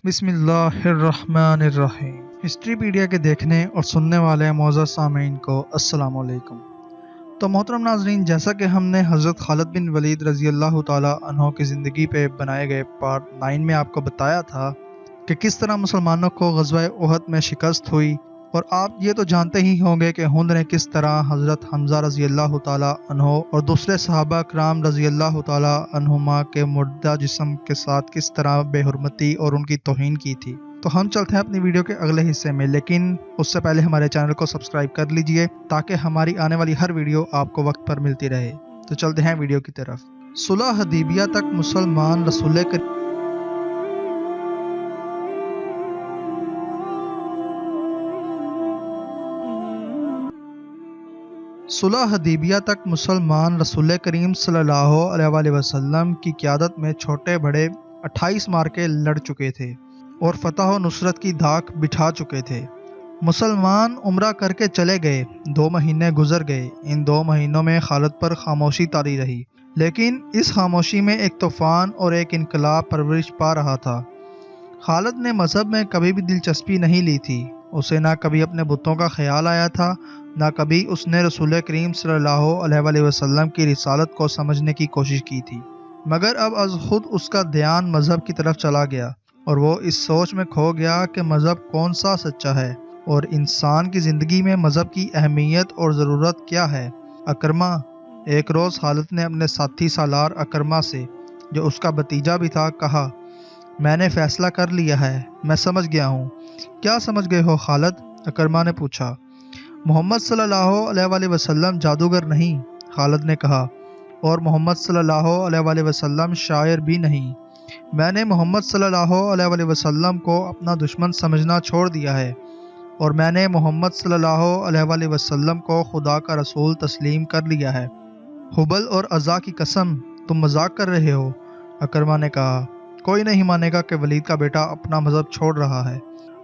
बिस्मिल्लाहिर्रहमानिर्रहीम। हिस्ट्री पीडिया के देखने और सुनने वाले मौजूद सामीन को अस्सलाम वालेकुम। तो मोहतरम नाजरीन, जैसा कि हमने हज़रत खालिद बिन वलीद रज़ी अल्लाह ताला अन्हो की ज़िंदगी पे बनाए गए पार्ट 9 में आपको बताया था कि किस तरह मुसलमानों को ग़ज़वा उहद में शिकस्त हुई, और आप ये तो जानते ही होंगे कि हुंद ने किस तरह हज़रत हमज़ा रज़ी अल्लाह ताला अन्हो और दूसरे सहाबा कराम रज़ी अल्लाह ताला अन्हुमा के मुर्दा जिस्म के साथ किस तरह बेहुरमती और उनकी तौहीन की थी। तो हम चलते हैं अपनी वीडियो के अगले हिस्से में, लेकिन उससे पहले हमारे चैनल को सब्सक्राइब कर लीजिए ताकि हमारी आने वाली हर वीडियो आपको वक्त पर मिलती रहे। तो चलते हैं वीडियो की तरफ। सुलह हदीबिया तक मुसलमान रसूल करीम सल्लल्लाहु अलैहि वसल्लम की क़यादत में छोटे बड़े 28 मार्के लड़ चुके थे और फतह और नुसरत की धाक बिठा चुके थे। मुसलमान उम्रा करके चले गए। 2 महीने गुजर गए। इन 2 महीनों में खालिद पर खामोशी तारी रही, लेकिन इस खामोशी में एक तूफ़ान और एक इनकलाब परवरिश पा रहा था। खालिद ने मज़हब में कभी भी दिलचस्पी नहीं ली थी। उसे ना कभी अपने बुतों का ख्याल आया था, ना कभी उसने रसूल करीम सल्लल्लाहु अलैहि वसल्लम की रिसालत को समझने की कोशिश की थी। मगर अब अज़ खुद उसका ध्यान मज़हब की तरफ चला गया और वो इस सोच में खो गया कि मज़हब कौन सा सच्चा है और इंसान की ज़िंदगी में मज़हब की अहमियत और ज़रूरत क्या है। अकरमा, एक रोज़ खालिद ने अपने साथी सालार अकरमा से, जो उसका भतीजा भी था, कहा, मैंने फ़ैसला कर लिया है, मैं समझ गया हूँ। क्या समझ गए हो खालिद? अकरमा ने पूछा। मोहम्मद सल्लल्लाहु अलैहि वसल्लम जादूगर नहीं, खालिद ने कहा, और मोहम्मद सल्लल्लाहु अलैहि वसल्लम शायर भी नहीं। मैंने मोहम्मद सल्लल्लाहु अलैहि वसल्लम को अपना दुश्मन समझना छोड़ दिया है और मैंने मोहम्मद सल्लल्लाहु अलैहि वसल्लम को खुदा का रसूल तस्लीम कर लिया है। हुबल और अज़ा की कसम, तुम मजाक कर रहे हो? अकरमा ने कहा, कोई नहीं मानेगा कि वलीद का बेटा अपना मज़हब छोड़ रहा है।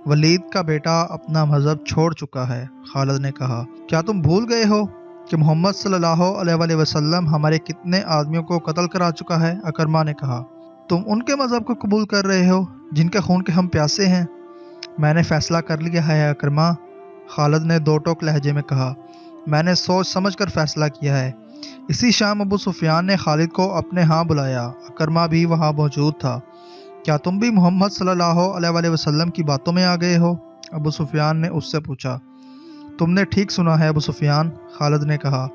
वलीद का बेटा अपना मज़हब छोड़ चुका है, खालिद ने कहा। क्या तुम भूल गए हो कि मोहम्मद सल्लल्लाहु अलैहि वसल्लम हमारे कितने आदमियों को कत्ल करा चुका है? अकरमा ने कहा। तुम उनके मज़हब को कबूल कर रहे हो जिनके खून के हम प्यासे हैं? मैंने फ़ैसला कर लिया है अकरमा, खालिद ने दो टोक लहजे में कहा। मैंने सोच समझ कर फ़ैसला किया है। इसी शाम अबू सुफियान ने खालिद को अपने यहाँ बुलाया। अकरमा भी वहाँ मौजूद था। क्या तुम भी मोहम्मद सल्लल्लाहु अलैहि वसल्लम की बातों में आ गए हो? अबू सुफियान ने उससे पूछा। तुमने ठीक सुना है अबू सुफियान, खालिद ने कहा।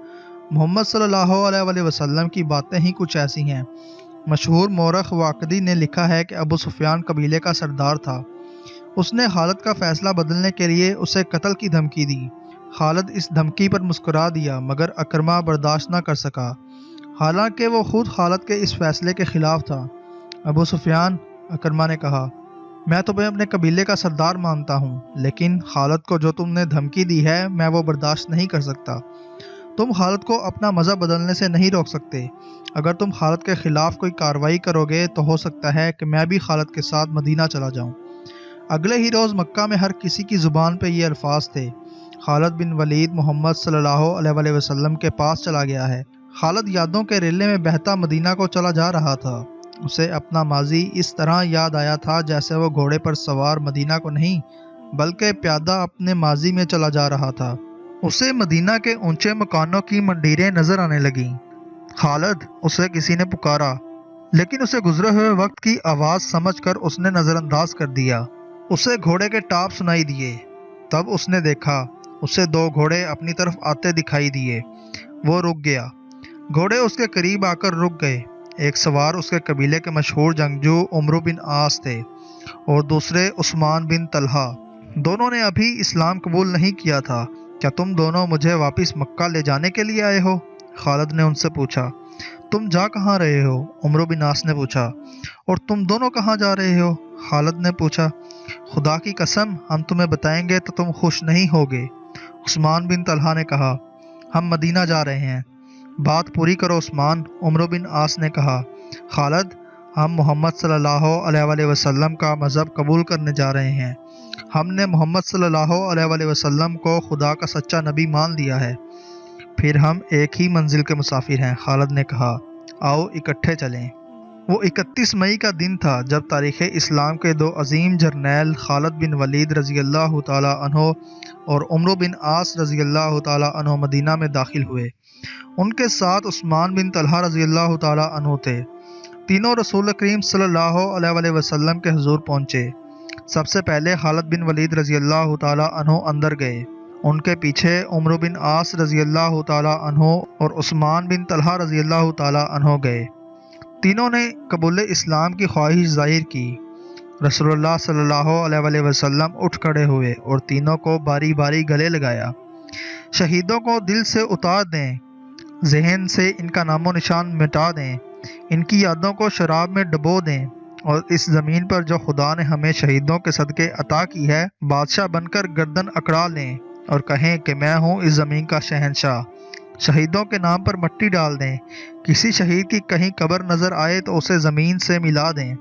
मोहम्मद सल्लल्लाहु अलैहि वसल्लम की बातें ही कुछ ऐसी हैं। मशहूर मौरख वाक़दी ने लिखा है कि अबू सुफियान कबीले का सरदार था। उसने खालिद का फ़ैसला बदलने के लिए उसे कत्ल की धमकी दी। खालिद इस धमकी पर मुस्कुरा दिया, मगर अकरमा बर्दाश्त न कर सका, हालांकि वो खुद खालिद के इस फ़ैसले के ख़िलाफ़ था। अबू सुफियान, अकरमा ने कहा, मैं तुम्हें अपने कबीले का सरदार मानता हूँ, लेकिन खालिद को जो तुमने धमकी दी है मैं वो बर्दाश्त नहीं कर सकता। तुम खालिद को अपना मज़हब बदलने से नहीं रोक सकते। अगर तुम खालिद के ख़िलाफ़ कोई कार्रवाई करोगे तो हो सकता है कि मैं भी खालिद के साथ मदीना चला जाऊँ। अगले ही रोज़ मक्का में हर किसी की ज़ुबान पे ये अल्फाज थे, खालिद बिन वलीद मोहम्मद सल्लल्लाहु अलैहि वसल्लम के पास चला गया है। खालिद यादों के रेले में बहता मदीना को चला जा रहा था। उसे अपना माजी इस तरह याद आया था जैसे वो घोड़े पर सवार मदीना को नहीं बल्कि प्यादा अपने माजी में चला जा रहा था। उसे मदीना के ऊंचे मकानों की मंडीरें नजर आने लगीं। खालिद, उसे किसी ने पुकारा, लेकिन उसे गुजरे हुए वक्त की आवाज़ समझकर उसने नज़रअंदाज कर दिया। उसे घोड़े के टाप सुनाई दिए। तब उसने देखा, उसे 2 घोड़े अपनी तरफ आते दिखाई दिए। वो रुक गया। घोड़े उसके करीब आकर रुक गए। एक सवार उसके कबीले के मशहूर जंगजू उमर बिन आस थे और दूसरे उस्मान बिन तलहा। दोनों ने अभी इस्लाम कबूल नहीं किया था। क्या तुम दोनों मुझे वापस मक्का ले जाने के लिए आए हो? खालिद ने उनसे पूछा। तुम जा कहाँ रहे हो? उमर बिन आस ने पूछा। और तुम दोनों कहाँ जा रहे हो? खालिद ने पूछा। खुदा की कसम, हम तुम्हें बताएंगे तो तुम खुश नहीं होगे। उस्मान बिन तलहा ने कहा, हम मदीना जा रहे हैं। बात पूरी करो उस्मान, उमर बिन आस ने कहा। खालिद, हम मोहम्मद सल्लल्लाहु अलैहि वसल्लम का मज़हब कबूल करने जा रहे हैं। हमने मोहम्मद सल्लल्लाहु अलैहि वसल्लम को खुदा का सच्चा नबी मान लिया है। फिर हम एक ही मंजिल के मुसाफिर हैं, खालिद ने कहा। आओ इकट्ठे चलें। وہ 31 مئی کا دن تھا جب تاریخ اسلام کے دو عظیم جرنیل خالد بن ولید رضی اللہ تعالی عنہ اور عمرو بن عاص رضی اللہ تعالی عنہ مدینہ میں داخل ہوئے۔ ان کے ساتھ عثمان بن طلحہ رضی اللہ تعالی عنہ تھے۔ تینوں رسول کریم صلی اللہ علیہ وسلم کے حضور پہنچے۔ سب سے پہلے خالد بن ولید رضی اللہ تعالی عنہ اندر گئے۔ ان کے پیچھے عمرو بن عاص رضی اللہ تعالی عنہ اور عثمان بن طلحہ رضی اللہ تعالی عنہ گئے۔ تینوں نے قبول اسلام کی خواہش ظاہر کی۔ رسول اللہ صلی اللہ علیہ وسلم اٹھ کھڑے ہوئے اور تینوں کو باری باری گلے لگایا۔ شہیدوں کو دل سے اتار دیں، ذہن سے ان کا نام و نشان مٹا دیں، ان کی یادوں کو شراب میں ڈبو دیں، اور اس زمین پر جو خدا نے ہمیں شہیدوں کے صدقے عطا کی ہے، بادشاہ بن کر گردن اکڑا لیں اور کہیں کہ میں ہوں اس زمین کا شہنشاہ۔ شہیدوں کے نام پر مٹی ڈال دیں، کسی شہید کی کہیں قبر نظر آئے تو اسے زمین سے ملا دیں،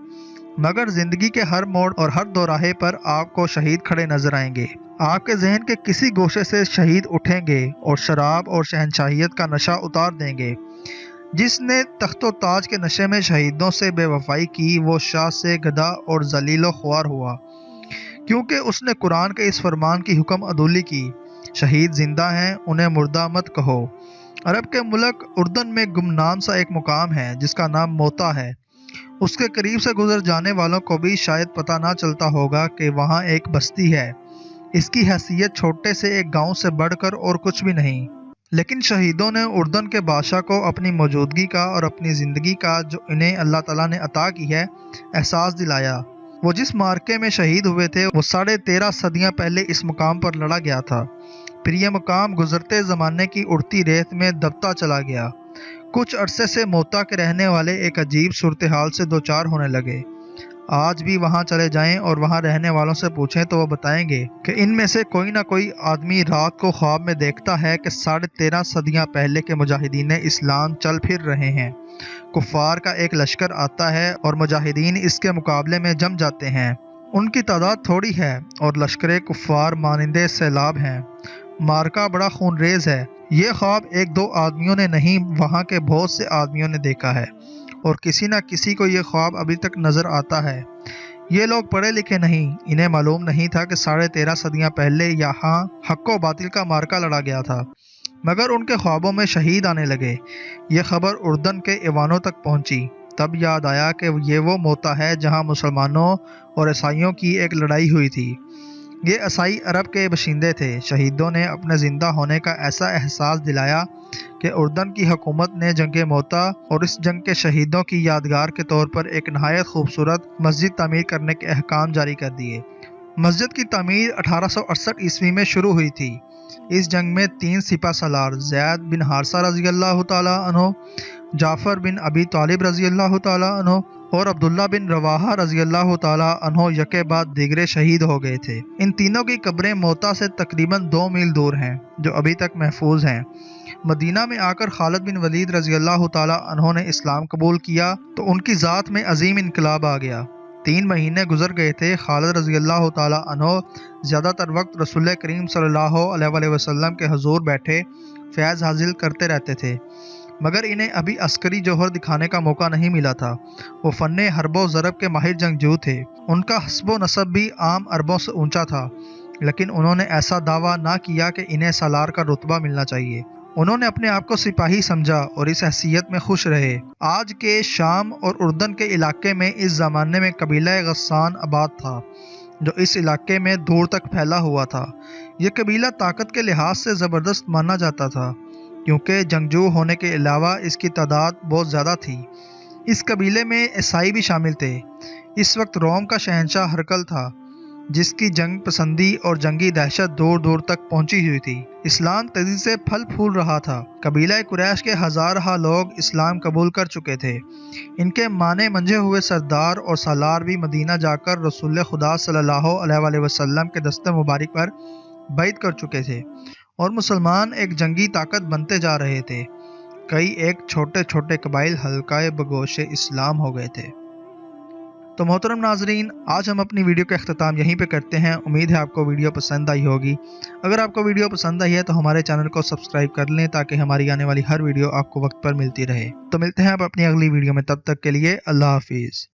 مگر زندگی کے ہر موڑ اور ہر دوراہے پر آپ کو شہید کھڑے نظر آئیں گے۔ آپ کے ذہن کے کسی گوشے سے شہید اٹھیں گے اور شراب اور شہنشاہیت کا نشہ اتار دیں گے۔ جس نے تخت و تاج کے نشے میں شہیدوں سے بے وفائی کی، وہ شاہ سے گدھا اور ذلیل و خوار ہوا، کیونکہ اس نے قرآن کے اس فرمان کی حکم عدولی کی، شہید زندہ ہیں، انہیں مردہ مت کہو۔ عرب کے ملک اردن میں گمنام سا ایک مقام ہے جس کا نام موتا ہے۔ اس کے قریب سے گزر جانے والوں کو بھی شاید پتہ نہ چلتا ہوگا کہ وہاں ایک بستی ہے۔ اس کی حیثیت چھوٹے سے ایک گاؤں سے بڑھ کر اور کچھ بھی نہیں، لیکن شہیدوں نے اردن کے بادشاہ کو اپنی موجودگی کا اور اپنی زندگی کا جو انہیں اللہ تعالیٰ نے عطا کی ہے احساس دلایا۔ وہ جس مارکے میں شہید ہوئے تھے وہ 13.5 صدیاں پہلے اس مقام پر لڑا گیا تھا۔ پھر یہ مقام گزرتے زمانے کی اڑتی ریت میں دبتا چلا گیا۔ کچھ عرصے سے موتا کے رہنے والے ایک عجیب صورتحال سے دوچار ہونے لگے۔ آج بھی وہاں چلے جائیں اور وہاں رہنے والوں سے پوچھیں تو وہ بتائیں گے کہ ان میں سے کوئی نہ کوئی آدمی رات کو خواب میں دیکھتا ہے کہ 13.5 صدیاں پہلے کے مجاہدین اسلام چل پھر رہے ہیں۔ کفار کا ایک لشکر آتا ہے اور مجاہدین اس کے مقابلے میں جم جاتے ہیں۔ ان کی تعداد تھوڑی ہے اور لشکر کفار مانندے سیلاب ہیں۔ مارکا بڑا خون ریز ہے۔ یہ خواب ایک دو آدمیوں نے نہیں، وہاں کے بہت سے آدمیوں نے دیکھا ہے، اور کسی نہ کسی کو یہ خواب ابھی تک نظر آتا ہے۔ یہ لوگ پڑھے لکھے نہیں، انہیں معلوم نہیں تھا کہ 13.5 صدیاں پہلے یہاں حق و باطل کا مارکا لڑا گیا تھا، مگر ان کے خوابوں میں شہید آنے لگے۔ یہ خبر اردن کے ایوانوں تک پہنچی۔ تب یاد آیا کہ یہ وہ موتا ہے جہاں مسلمانوں اور عیسائیوں کی ایک لڑائی ہوئی تھی۔ یہ عیسائی عرب کے باشندے تھے۔ شہیدوں نے اپنے زندہ ہونے کا ایسا احساس دلایا کہ اردن کی حکومت نے جنگ موتا اور اس جنگ کے شہیدوں کی یادگار کے طور پر ایک نہایت خوبصورت مسجد تعمیر کرنے کے احکام جاری کر دیے۔ مسجد کی تعمیر 1868 عیسوی میں شروع ہوئی تھی۔ اس جنگ میں 3 سپہ سالار زید بن حارثہ رضی اللہ تعالی عنہ، جعفر بن ابی طالب رضی اللہ تعالی عنہ اور عبداللہ بن رواحہ رضی اللہ تعالی عنہ یکے بعد دیگرے شہید ہو گئے تھے۔ ان تینوں کی قبریں موتا سے تقریباً 2 میل دور ہیں، جو ابھی تک محفوظ ہیں۔ مدینہ میں آ کر خالد بن ولید رضی اللہ تعالی عنہ نے اسلام قبول کیا تو ان کی ذات میں عظیم انقلاب آ گیا۔ 3 مہینے گزر گئے تھے۔ خالد رضی اللہ تعالی عنہ زیادہ تر وقت رسول کریم صلی اللہ علیہ وسلم کے حضور بیٹھے فیض حاصل کرتے رہتے تھے، مگر انہیں ابھی عسکری جوہر دکھانے کا موقع نہیں ملا تھا۔ وہ فن حرب و ضرب کے ماہر جنگجو تھے۔ ان کا حسب و نسب بھی عام عربوں سے اونچا تھا، لیکن انہوں نے ایسا دعویٰ نہ کیا کہ انہیں سالار کا رتبہ ملنا چاہیے۔ انہوں نے اپنے آپ کو سپاہی سمجھا اور اس حیثیت میں خوش رہے۔ آج کے شام اور اردن کے علاقے میں اس زمانے میں قبیلہ غسان آباد تھا، جو اس علاقے میں دور تک پھیلا ہوا تھا۔ یہ قبیلہ طاقت کے لحاظ سے زبردست مانا جاتا تھا، کیونکہ جنگجو ہونے کے علاوہ اس کی تعداد بہت زیادہ تھی۔ اس قبیلے میں عیسائی بھی شامل تھے۔ اس وقت روم کا شہنشاہ ہرقل تھا، جس کی جنگ پسندی اور جنگی دہشت دور دور تک پہنچی ہوئی تھی۔ اسلام تیزی سے پھل پھول رہا تھا۔ قبیلہ قریش کے ہزارہ لوگ اسلام قبول کر چکے تھے۔ ان کے مانے منجھے ہوئے سردار اور سالار بھی مدینہ جا کر رسول خدا صلی اللہ علیہ وسلم کے دست مبارک پر بیعت کر چکے تھے، اور مسلمان ایک جنگی طاقت بنتے جا رہے تھے۔ کئی ایک چھوٹے چھوٹے قبائل حلقۂ بگوش اسلام ہو گئے تھے۔ तो मोहतरम नाजरीन, आज हम अपनी वीडियो का अख्ताम यहीं पे करते हैं। उम्मीद है आपको वीडियो पसंद आई होगी। अगर आपको वीडियो पसंद आई है तो हमारे चैनल को सब्सक्राइब कर लें ताकि हमारी आने वाली हर वीडियो आपको वक्त पर मिलती रहे। तो मिलते हैं आप अपनी अगली वीडियो में, तब तक के लिए अल्लाह हाफिज़।